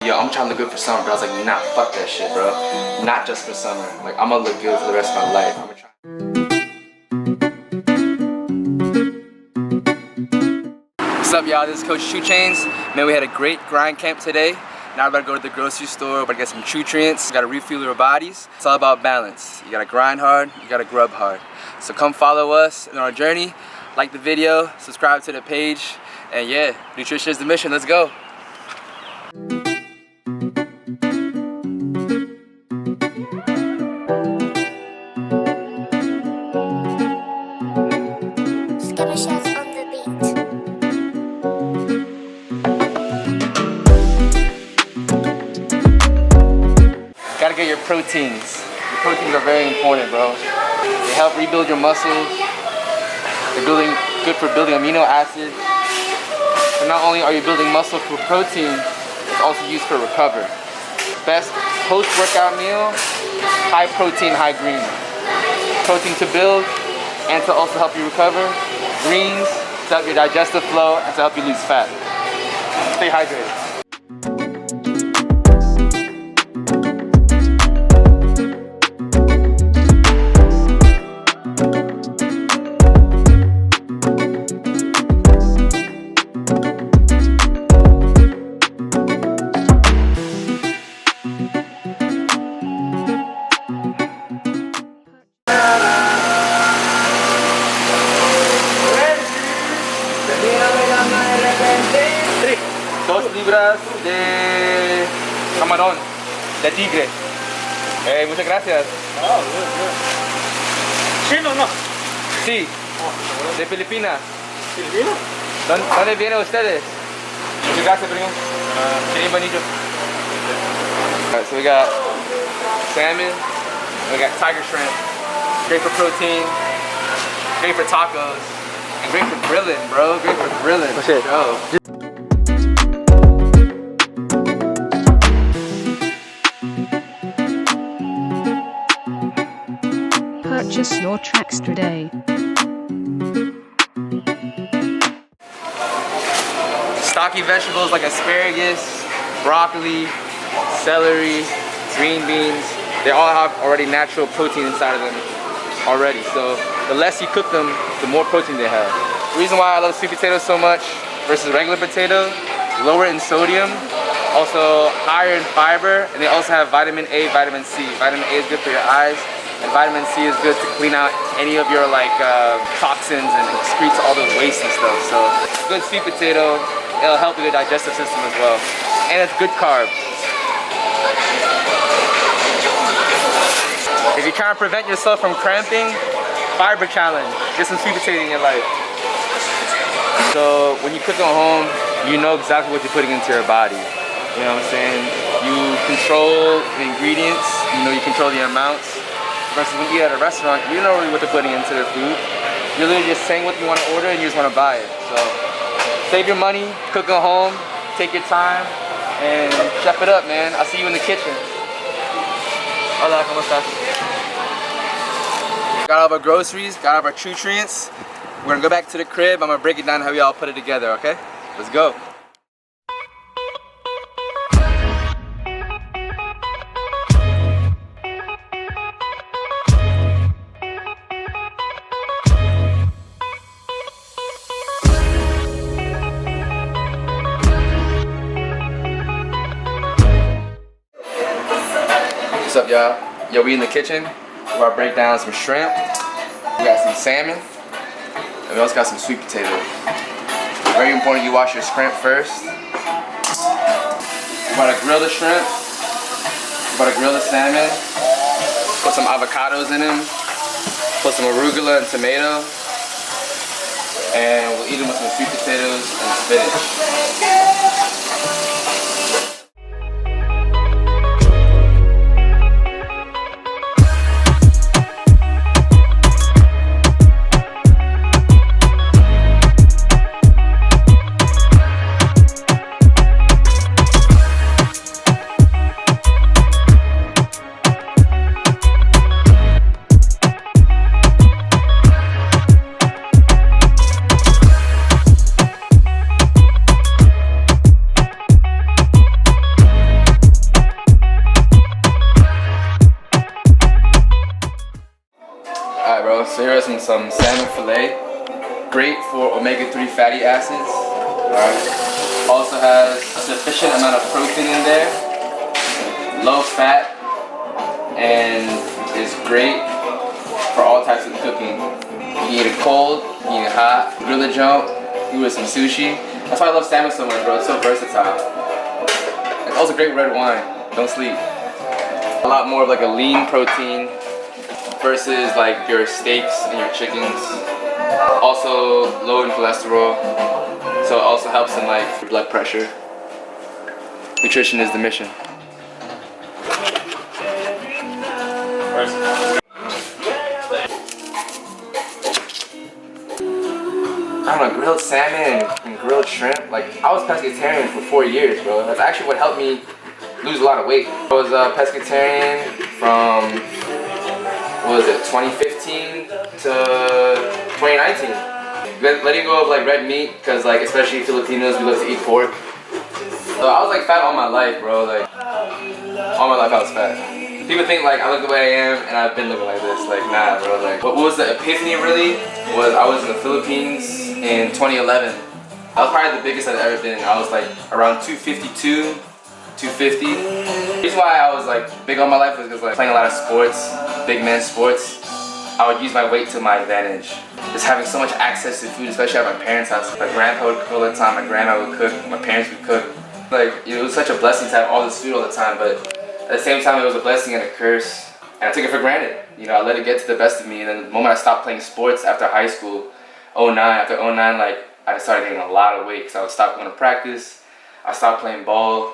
Yo, I'm trying to look good for summer, bro. I was like, nah, fuck that shit, bro. Not just for summer. Like, I'm gonna look good for the rest of my life. I'm gonna try. What's up, y'all? This is Coach Shoe Chains. Man, we had a great grind camp today. Now we're about to go to the grocery store, about to get some nutrients. We gotta refuel our bodies. It's all about balance. You gotta grind hard, you gotta grub hard. So come follow us on our journey. Like the video, subscribe to the page, and yeah, nutrition is the mission. Let's go. Gotta get your proteins. Your proteins are very important, bro. They help rebuild your muscles. They're good for building amino acids. So not only are you building muscle for protein, it's also used for recover. Best post-workout meal, high protein, high green. Protein to build and to also help you recover. Greens to help your digestive flow and to help you lose fat. Stay hydrated. Libras de camarón, de tigre. Muchas gracias. Oh, good, good. ¿Chino no? Sí, de Filipinas. ¿Filipino? ¿Dónde vienen ustedes? Muchas gracias, primo. Qué bonito. Alright, so we got salmon, we got tiger shrimp. Great for protein, great for tacos, and great for grilling, bro. Great for grilling. That's it. Yo. Purchase your tracks today. Stocky vegetables like asparagus, broccoli, celery, green beans, they all have already natural protein inside of them already. So the less you cook them, the more protein they have. The reason why I love sweet potatoes so much versus regular potato, lower in sodium, also higher in fiber, and they also have vitamin A, vitamin C. Vitamin A is good for your eyes, and vitamin C is good to clean out any of your toxins and excretes all those waste and stuff. So good sweet potato, it'll help with your digestive system as well. And it's good carbs. If you're trying to prevent yourself from cramping, fiber challenge. Get some sweet potato in your life. So when you cook at home, you know exactly what you're putting into your body. You know what I'm saying? You control the ingredients, you control the amounts. Versus when you eat at a restaurant, you don't know really what they're putting into their food. You're literally just saying what you want to order and you just want to buy it. So save your money, cook at home, take your time, and chef it up, man. I'll see you in the kitchen. Hola, ¿cómo estás? Got all of our groceries, got all of our nutrients. We're gonna go back to the crib. I'm gonna break it down how we all put it together, okay? Let's go. What's up, y'all? Yo, we in the kitchen. We're about to break down some shrimp. We got some salmon. And we also got some sweet potatoes. Very important you wash your shrimp first. We're about to grill the shrimp. We're about to grill the salmon. Put some avocados in them. Put some arugula and tomato. And we'll eat them with some sweet potatoes and spinach. some salmon fillet. Great for omega-3 fatty acids. Alright. Also has a sufficient amount of protein in there. Low fat. And is great for all types of cooking. You can eat it cold, you can eat it hot, grill the jump, eat with some sushi. That's why I love salmon so much, bro. It's so versatile. It's also great red wine. Don't sleep. A lot more of like a lean protein versus like your steaks and your chickens. Also low in cholesterol, so it also helps in like your blood pressure. Nutrition is the mission. I don't know, grilled salmon and grilled shrimp. Like, I was pescatarian for 4 years, bro. That's actually what helped me lose a lot of weight. I was pescatarian from, what was it, 2015 to 2019. Letting go of like red meat, because like, especially Filipinos, we love to eat pork. So I was like fat all my life, bro. Like, all my life I was fat. People think like I look the way I am and I've been looking like this. Like, nah, bro. Like, what was the epiphany really was I was in the Philippines in 2011. I was probably the biggest I've ever been. I was like around 252, 250. The reason why I was like big all my life was because like playing a lot of sports, big man sports. I would use my weight to my advantage. Just having so much access to food, especially at my parents' house. My grandpa would cook all the time, my grandma would cook, my parents would cook. Like, it was such a blessing to have all this food all the time, but at the same time, it was a blessing and a curse, and I took it for granted. You know, I let it get to the best of me, and then the moment I stopped playing sports after high school, after 09, like, I just started gaining a lot of weight, because I would stop going to practice, I stopped playing ball,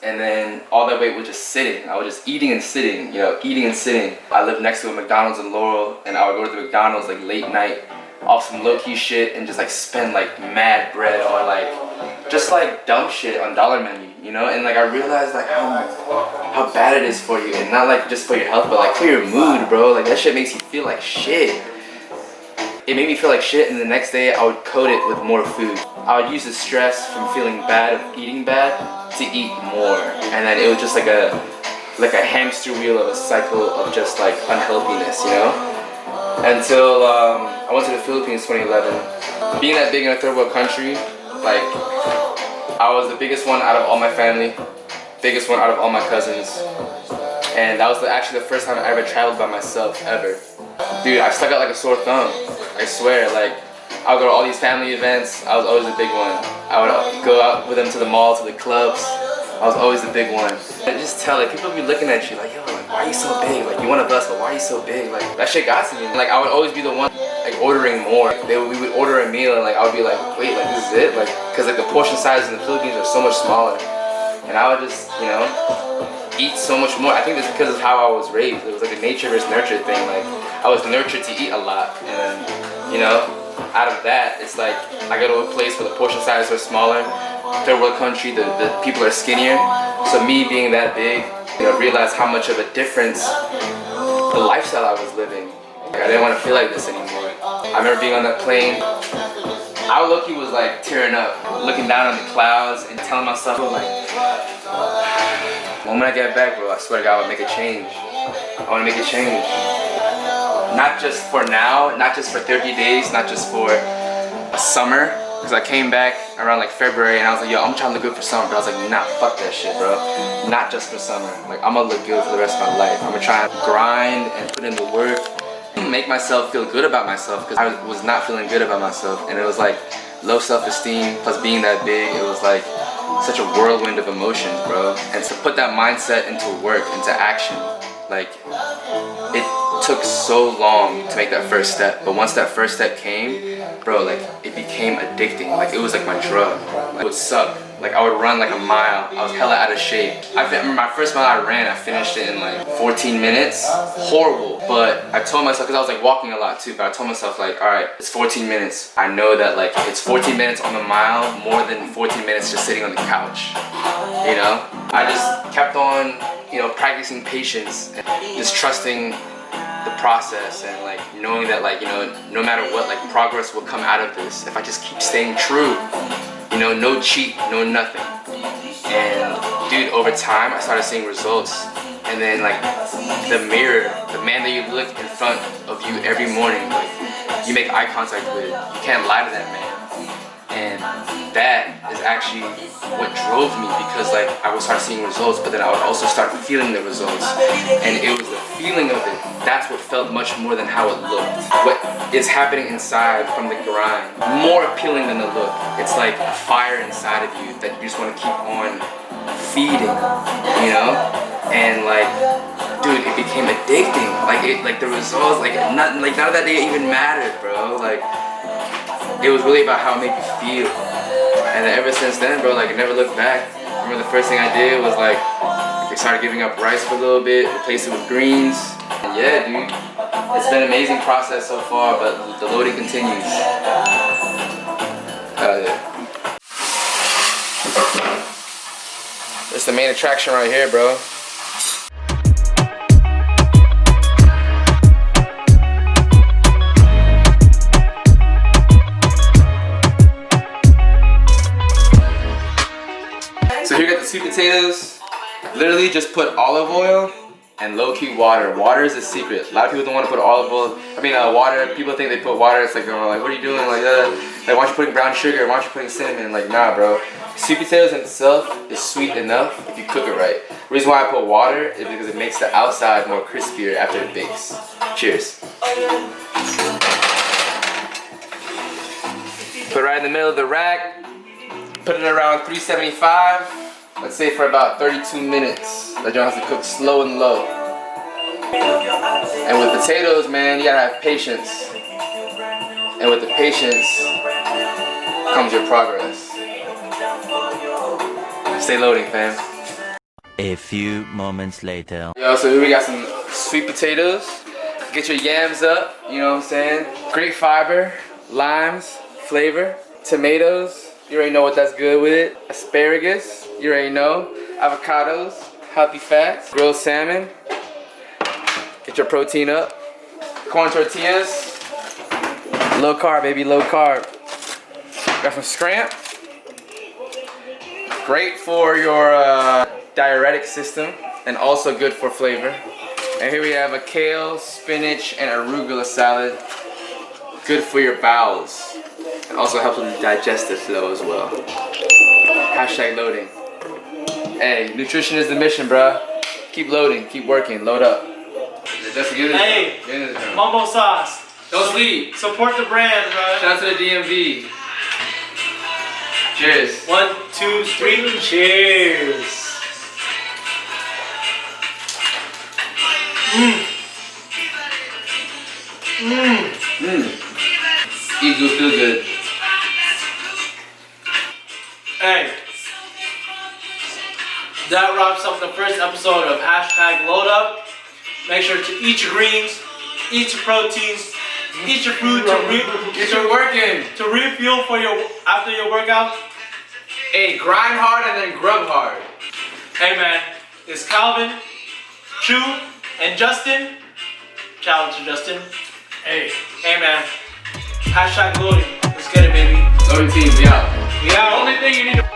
and then all that weight was just sitting. I was just eating and sitting, eating and sitting. I lived next to a McDonald's in Laurel, and I would go to the McDonald's like late night, off some low-key shit, and just like spend like mad bread on like, just like dumb shit on dollar menu. And like I realized like how bad it is for you, and not like just for your health, but like for your mood, bro. Like that shit makes you feel like shit. It made me feel like shit, and the next day I would coat it with more food. I would use the stress from feeling bad of eating bad to eat more, and then it was just like a hamster wheel of a cycle of just like unhealthiness, Until I went to the Philippines 2011. Being that big in a third world country, like, I was the biggest one out of all my family, biggest one out of all my cousins, and that was actually the first time I ever traveled by myself, ever. Dude, I stuck out like a sore thumb, I swear. Like, I would go to all these family events, I was always the big one. I would go out with them to the mall, to the clubs, I was always the big one. I just tell, like, people would be looking at you like, yo, like, why are you so big? Like, you one of us, but why are you so big? Like, that shit got to me. Like, I would always be the one, like, ordering more. We would order a meal, and like, I would be like, wait, like, this is it? Like, cause like the portion sizes in the Philippines are so much smaller. And I would just, eat so much more. I think that's because of how I was raised. It was like a nature versus nurture thing. Like, I was nurtured to eat a lot, and out of that, it's like, I go to a place where the portion sizes are smaller, third world country, the people are skinnier. So me being that big, realized how much of a difference the lifestyle I was living. Like, I didn't want to feel like this anymore. I remember being on that plane. I low-key was like tearing up, looking down on the clouds and telling myself, like, when I get back, bro, I swear to God, I want to make a change. I want to make a change. Not just for now, not just for 30 days, not just for a summer. Because I came back around like February and I was like, yo, I'm trying to look good for summer. But I was like, nah, fuck that shit, bro. Not just for summer. Like, I'm gonna look good for the rest of my life. I'm gonna try and grind and put in the work, make myself feel good about myself, because I was not feeling good about myself. And it was like low self-esteem plus being that big. It was like such a whirlwind of emotions, bro. And to put that mindset into work, into action, like, it took so long to make that first step. But once that first step came, bro, like, it became addicting. Like, it was like my drug. Like, it would suck. Like, I would run like a mile. I was hella out of shape. I remember my first mile I ran, I finished it in like 14 minutes. Horrible. But I told myself, because I was like walking a lot too, but I told myself like, alright, it's 14 minutes. I know that like it's 14 minutes on the mile more than 14 minutes just sitting on the couch. I just kept on, practicing patience and just trusting the process, and like knowing that like, no matter what, like progress will come out of this if I just keep staying true. No cheat, no nothing. And dude, over time I started seeing results. And then like the mirror, the man that you look in front of you every morning, like you make eye contact with. You can't lie to that man. And that is actually what drove me, because like I would start seeing results, but then I would also start feeling the results. And it was the feeling of it. That's what felt much more than how it looked. What is happening inside from the grind, more appealing than the look. It's like a fire inside of you that you just want to keep on feeding, you know? And like, dude, it became addicting. Like the results, like none of that day even mattered, bro. Like, it was really about how it made me feel. And then ever since then, bro, like I never looked back. I remember the first thing I did was like, I started giving up rice for a little bit, replaced it with greens. And yeah, dude, it's been an amazing process so far, but the loading continues. Hell yeah. It's the main attraction right here, bro. So here you got the sweet potatoes. Literally just put olive oil and low-key water. Water is a secret. A lot of people don't want to put olive oil. I mean, water. People think they put water. It's like, oh, like, what are you doing? Like, why aren't you putting brown sugar? Why aren't you putting cinnamon? Like, nah, bro. Sweet potatoes in itself is sweet enough if you cook it right. The reason why I put water is because it makes the outside more crispier after it bakes. Cheers. Put it right in the middle of the rack. Put it around 375. Let's say for about 32 minutes. That joint has to cook slow and low. And with potatoes, man, you gotta have patience. And with the patience comes your progress. Stay loading, fam. A few moments later. Yo, so here we got some sweet potatoes. Get your yams up, you know what I'm saying? Great fiber, limes, flavor, tomatoes. You already know what that's good with it. Asparagus, you already know. Avocados, healthy fats. Grilled salmon. Get your protein up. Corn tortillas. Low carb, baby, low carb. Got some scramp. Great for your diuretic system and also good for flavor. And here we have a kale, spinach, and arugula salad. Good for your bowels. It also helps with the digestive flow as well. Hashtag loading. Hey, nutrition is the mission, bruh. Keep loading, keep working, load up. Just get it. Hey, Mumbo sauce. Don't sleep. Support the brand, bro. Shout out to the DMV. Cheers. 1, 2, 3, cheers. Eat good, feel good. Hey, that wraps up the first episode of Hashtag Loadup. Make sure to eat your greens, eat your proteins, eat your fruit Get your working. to refuel for after your workout. Hey, grind hard and then grub hard. Hey man, it's Calvin, Chu, and Justin. Shout out to Justin. Hey man. Hashtag loading. Let's get it, baby. Loading team, we out. We out. Only thing you need to